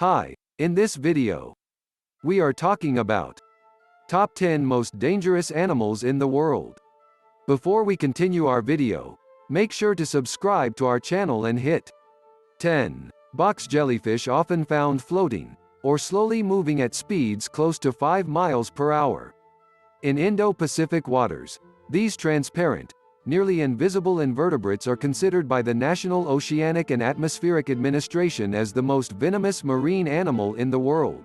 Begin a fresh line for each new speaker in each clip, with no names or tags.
Hi, in this video, we are talking about top 10 most dangerous animals in the world. Before we continue our video, make sure to subscribe to our channel and hit 10. Box jellyfish often found floating, or slowly moving at speeds close to 5 miles per hour. In Indo-Pacific waters, these transparent, nearly invisible invertebrates are considered by the National Oceanic and Atmospheric Administration as the most venomous marine animal in the world.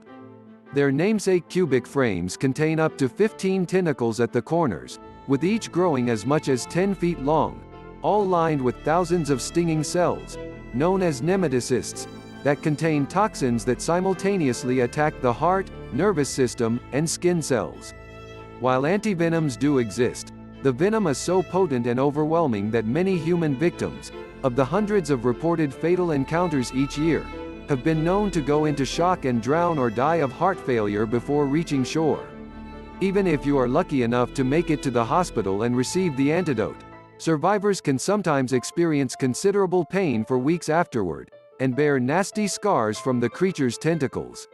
Their namesake cubic frames contain up to 15 tentacles at the corners, with each growing as much as 10 feet long, all lined with thousands of stinging cells, known as nematocysts, that contain toxins that simultaneously attack the heart, nervous system, and skin cells. While antivenoms do exist, the venom is so potent and overwhelming that many human victims, of the hundreds of reported fatal encounters each year, have been known to go into shock and drown or die of heart failure before reaching shore. Even if you are lucky enough to make it to the hospital and receive the antidote, survivors can sometimes experience considerable pain for weeks afterward, and bear nasty scars from the creature's tentacles.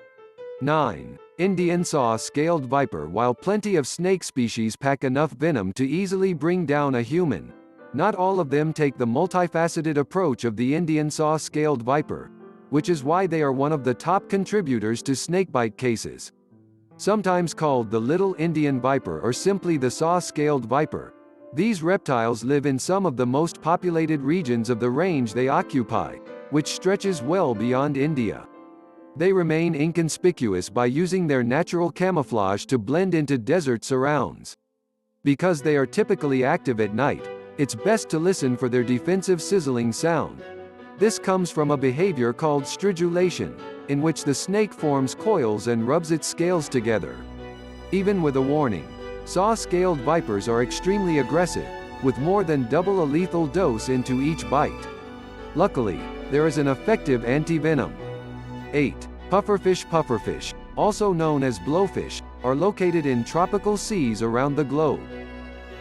9. Indian saw-scaled viper. While plenty of snake species pack enough venom to easily bring down a human, not all of them take the multifaceted approach of the Indian saw-scaled viper, which is why they are one of the top contributors to snakebite cases. Sometimes called the little Indian viper or simply the saw-scaled viper, these reptiles live in some of the most populated regions of the range they occupy, which stretches well beyond India. They remain inconspicuous by using their natural camouflage to blend into desert surrounds. Because they are typically active at night, it's best to listen for their defensive sizzling sound. This comes from a behavior called stridulation, in which the snake forms coils and rubs its scales together. Even with a warning, saw-scaled vipers are extremely aggressive, with more than double a lethal dose into each bite. Luckily, there is an effective antivenom. 8. Pufferfish. Pufferfish, also known as blowfish, are located in tropical seas around the globe.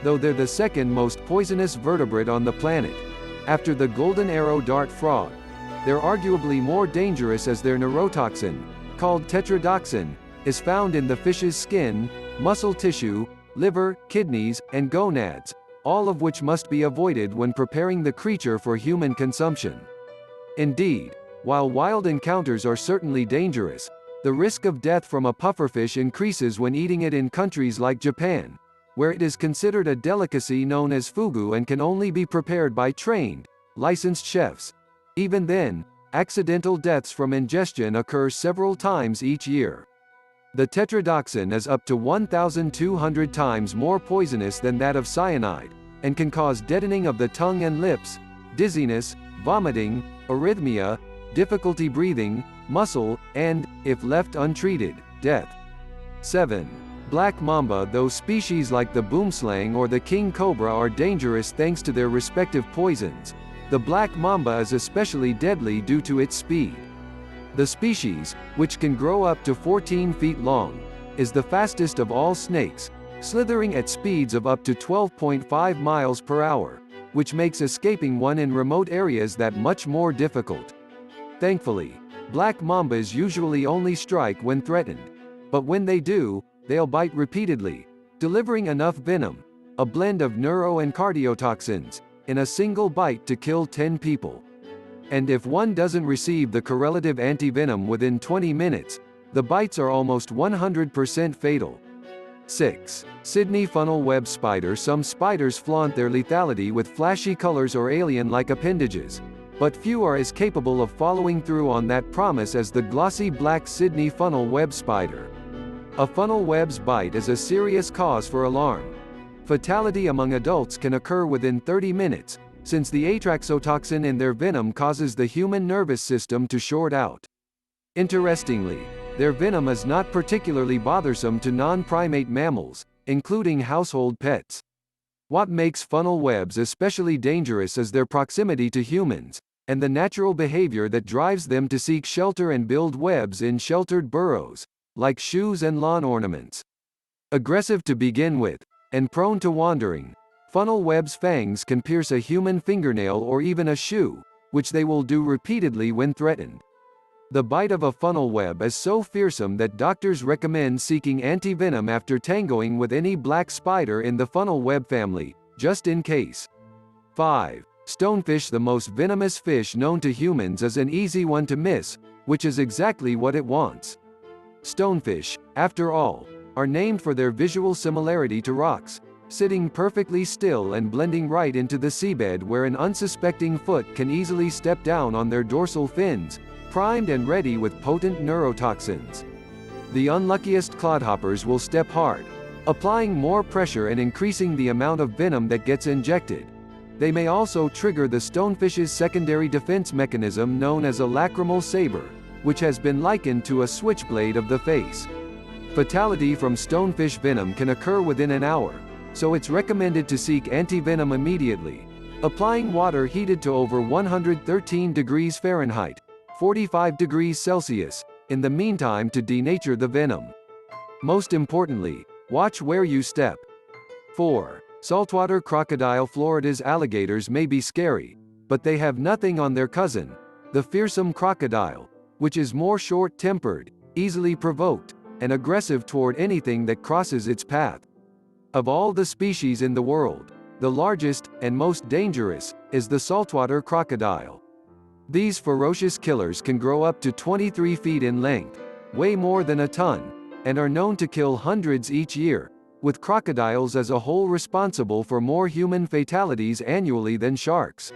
Though they're the second most poisonous vertebrate on the planet, after the golden arrow dart frog, they're arguably more dangerous as their neurotoxin, called tetrodotoxin, is found in the fish's skin, muscle tissue, liver, kidneys, and gonads, all of which must be avoided when preparing the creature for human consumption. Indeed, while wild encounters are certainly dangerous, the risk of death from a pufferfish increases when eating it in countries like Japan, where it is considered a delicacy known as fugu and can only be prepared by trained, licensed chefs. Even then, accidental deaths from ingestion occur several times each year. The tetrodotoxin is up to 1,200 times more poisonous than that of cyanide, and can cause deadening of the tongue and lips, dizziness, vomiting, arrhythmia, difficulty breathing, muscle, and, if left untreated, death. 7. Black mamba. Though species like the boomslang or the king cobra are dangerous thanks to their respective poisons, the black mamba is especially deadly due to its speed. The species, which can grow up to 14 feet long, is the fastest of all snakes, slithering at speeds of up to 12.5 miles per hour, which makes escaping one in remote areas that much more difficult. Thankfully, black mambas usually only strike when threatened, but when they do, they'll bite repeatedly, delivering enough venom, a blend of neuro and cardiotoxins, in a single bite to kill 10 people. And if one doesn't receive the correlative antivenom within 20 minutes, the bites are almost 100% fatal. 6. Sydney funnel web spider. Some spiders flaunt their lethality with flashy colors or alien-like appendages, but few are as capable of following through on that promise as the glossy black Sydney funnel web spider. A funnel web's bite is a serious cause for alarm. Fatality among adults can occur within 30 minutes, since the atraxotoxin in their venom causes the human nervous system to short out. Interestingly, their venom is not particularly bothersome to non-primate mammals, including household pets. What makes funnel webs especially dangerous is their proximity to humans, and the natural behavior that drives them to seek shelter and build webs in sheltered burrows, like shoes and lawn ornaments. Aggressive to begin with, and prone to wandering, funnel webs' fangs can pierce a human fingernail or even a shoe, which they will do repeatedly when threatened. The bite of a funnel web is so fearsome that doctors recommend seeking anti-venom after tangoing with any black spider in the funnel web family, just in case. 5. Stonefish. The most venomous fish known to humans is an easy one to miss, which is exactly what it wants. Stonefish, after all, are named for their visual similarity to rocks, sitting perfectly still and blending right into the seabed where an unsuspecting foot can easily step down on their dorsal fins, primed and ready with potent neurotoxins. The unluckiest clodhoppers will step hard, applying more pressure and increasing the amount of venom that gets injected. They may also trigger the stonefish's secondary defense mechanism known as a lacrimal saber, which has been likened to a switchblade of the face. Fatality from stonefish venom can occur within an hour, so it's recommended to seek anti-venom immediately, applying water heated to over 113 degrees Fahrenheit, 45 degrees Celsius, in the meantime to denature the venom. Most importantly, watch where you step. 4. Saltwater crocodile. Florida's alligators may be scary, but they have nothing on their cousin, the fearsome crocodile, which is more short-tempered, easily provoked, and aggressive toward anything that crosses its path. Of all the species in the world, the largest, and most dangerous, is the saltwater crocodile. These ferocious killers can grow up to 23 feet in length, weigh more than a ton, and are known to kill hundreds each year, with crocodiles as a whole responsible for more human fatalities annually than sharks.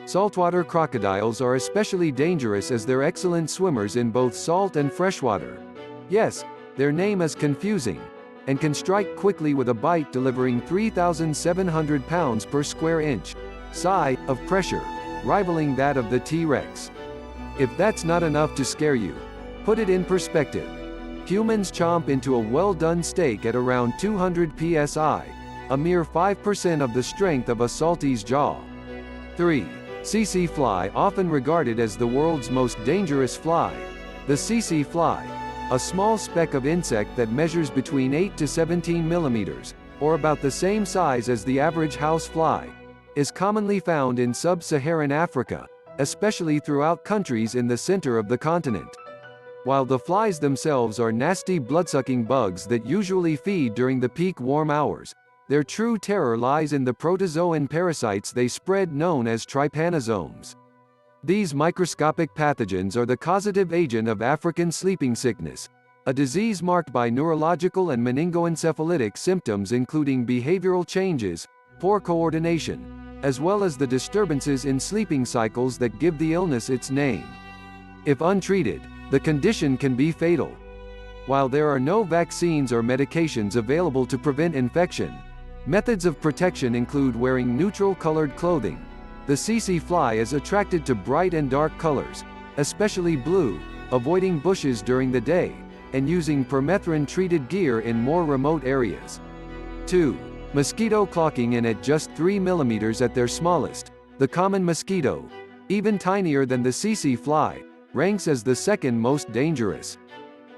Saltwater crocodiles are especially dangerous as they're excellent swimmers in both salt and freshwater. Yes, their name is confusing, and can strike quickly with a bite delivering 3,700 pounds per square inch, sigh, of pressure, rivaling that of the T-Rex. If that's not enough to scare you, put it in perspective. Humans chomp into a well-done steak at around 200 psi, a mere 5% of the strength of a saltie's jaw. 3. Tsetse fly. Often regarded as the world's most dangerous fly, the tsetse fly, a small speck of insect that measures between 8 to 17 millimeters, or about the same size as the average house fly, is commonly found in sub-Saharan Africa, especially throughout countries in the center of the continent. While the flies themselves are nasty bloodsucking bugs that usually feed during the peak warm hours, their true terror lies in the protozoan parasites they spread known as trypanosomes. These microscopic pathogens are the causative agent of African sleeping sickness, a disease marked by neurological and meningoencephalitic symptoms including behavioral changes, poor coordination, as well as the disturbances in sleeping cycles that give the illness its name. If untreated, the condition can be fatal. While there are no vaccines or medications available to prevent infection, methods of protection include wearing neutral-colored clothing. The tsetse fly is attracted to bright and dark colors, especially blue, avoiding bushes during the day, and using permethrin-treated gear in more remote areas. 2. Mosquito clocking in. At just 3 millimeters at their smallest, the common mosquito, even tinier than the tsetse fly, ranks as the second most dangerous.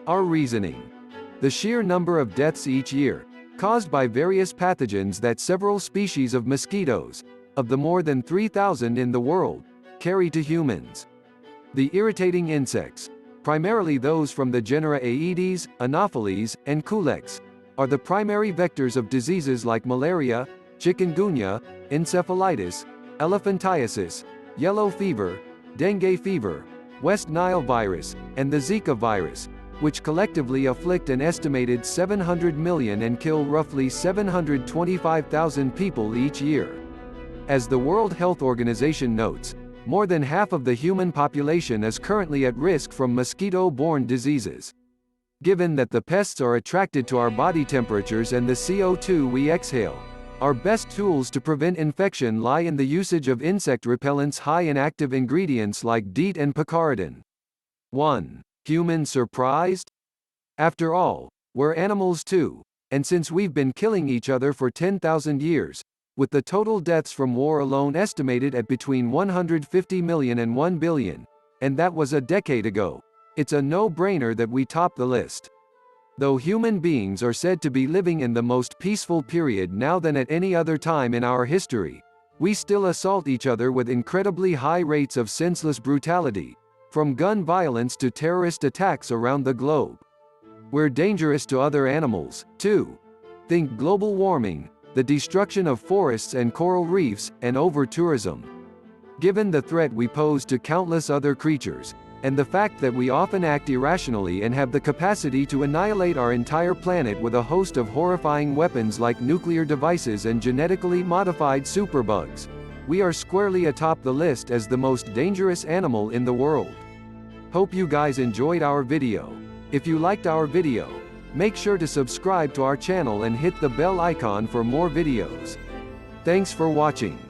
Our reasoning. The sheer number of deaths each year, caused by various pathogens that several species of mosquitoes, of the more than 3,000 in the world, carry to humans. The irritating insects, primarily those from the genera Aedes, Anopheles, and Culex, are the primary vectors of diseases like malaria, chikungunya, encephalitis, elephantiasis, yellow fever, dengue fever, West Nile virus, and the Zika virus, which collectively afflict an estimated 700 million and kill roughly 725,000 people each year. As the World Health Organization notes, more than half of the human population is currently at risk from mosquito-borne diseases. Given that the pests are attracted to our body temperatures and the CO2 we exhale, our best tools to prevent infection lie in the usage of insect repellents high in active ingredients like DEET and picaridin. 1. Humans surprised? After all, we're animals too, and since we've been killing each other for 10,000 years, with the total deaths from war alone estimated at between 150 million and 1 billion, and that was a decade ago, it's a no-brainer that we top the list. Though human beings are said to be living in the most peaceful period now than at any other time in our history, we still assault each other with incredibly high rates of senseless brutality, from gun violence to terrorist attacks around the globe. We're dangerous to other animals, too. Think global warming, the destruction of forests and coral reefs, and over-tourism. Given the threat we pose to countless other creatures, and the fact that we often act irrationally and have the capacity to annihilate our entire planet with a host of horrifying weapons like nuclear devices and genetically modified superbugs, we are squarely atop the list as the most dangerous animal in the world. Hope you guys enjoyed our video. If you liked our video, make sure to subscribe to our channel and hit the bell icon for more videos. Thanks for watching.